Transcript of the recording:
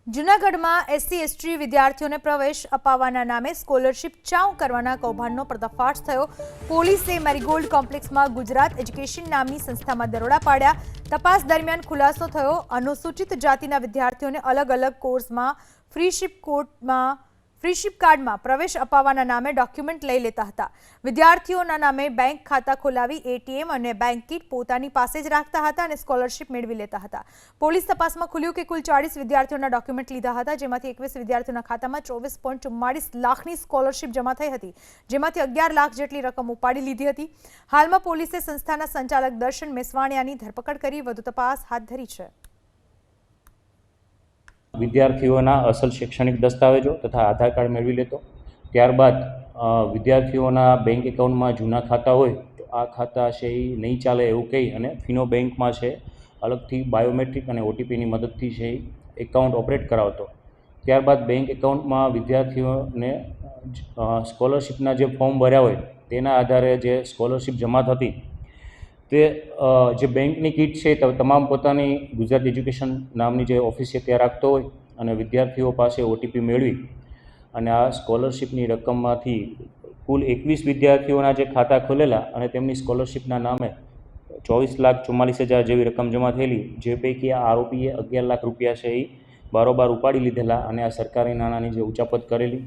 જૂનાગઢમાં SC ST વિદ્યાર્થીઓને પ્રવેશ અપાવવાના નામે સ્કોલરશિપ ચાઉ કરવાના કૌભાંડનો પર્દાફાશ થયો। પોલીસે મેરીગોલ્ડ કોમ્પ્લેક્સમાં ગુજરાત એજ્યુકેશન નામની સંસ્થામાં દરોડા પાડ્યા। તપાસ દરમિયાન ખુલાસો થયો, અનુસૂચિત જાતિના વિદ્યાર્થીઓને અલગ અલગ કોર્સમાં ફ્રીશિપ કાર્ડમાં પ્રવેશ અપાવવાના નામે ડોક્યુમેન્ટ લઈ લેતા હતા। વિદ્યાર્થીઓના નામે બેંક ખાતા ખોલાવી એટીએમ અને બેંક કીટ પોતાની પાસે જ રાખતા હતા અને સ્કોલરશિપ મેળવી લેતા હતા। પોલીસ તપાસમાં ખુલ્યું કે કુલ 40 વિદ્યાર્થીઓના ડોક્યુમેન્ટ લીધા હતા, જેમાંથી 21 વિદ્યાર્થીઓના ખાતામાં 24.44 લાખની સ્કોલરશિપ જમા થઈ હતી, જેમાંથી 11 લાખ જેટલી રકમ ઉપાડી લીધી હતી। હાલમાં પોલીસે સંસ્થાના સંચાલક દર્શન મેસવાણિયાની ધરપકડ કરી વધુ તપાસ હાથ ધરી છે। વિદ્યાર્થીઓના અસલ શૈક્ષણિક દસ્તાવેજો તથા આધાર કાર્ડ મેળવી લેતો। ત્યારબાદ વિદ્યાર્થીઓના બેંક એકાઉન્ટમાં જૂના ખાતા હોય તો આ ખાતા છે એ નહીં ચાલે એવું કહી અને ફિનો બેંકમાં છે અલગથી બાયોમેટ્રિક અને ઓટીપીની મદદથી છે એકાઉન્ટ ઓપરેટ કરાવતો। ત્યારબાદ બેંક એકાઉન્ટમાં વિદ્યાર્થીઓને સ્કોલરશિપના જે ફોર્મ ભર્યા હોય તેના આધારે જે સ્કોલરશિપ જમા થતી તે જે બેંકની કીટ છે તમામ પોતાની ગુજરાત એજ્યુકેશન નામની જે ઓફિસ છે ત્યાં રાખતો હોય અને વિદ્યાર્થીઓ પાસે ઓટીપી મેળવી અને આ સ્કોલરશિપની રકમમાંથી કુલ 21 વિદ્યાર્થીઓના જે ખાતા ખોલેલા અને તેમની સ્કોલરશિપના નામે 24,44,000 જેવી રકમ જમા થયેલી, જે પૈકી આ આરોપીએ 11 લાખ રૂપિયા છે એ બારોબાર ઉપાડી લીધેલા અને આ સરકારી નાણાંની જે ઉચાપત કરેલી।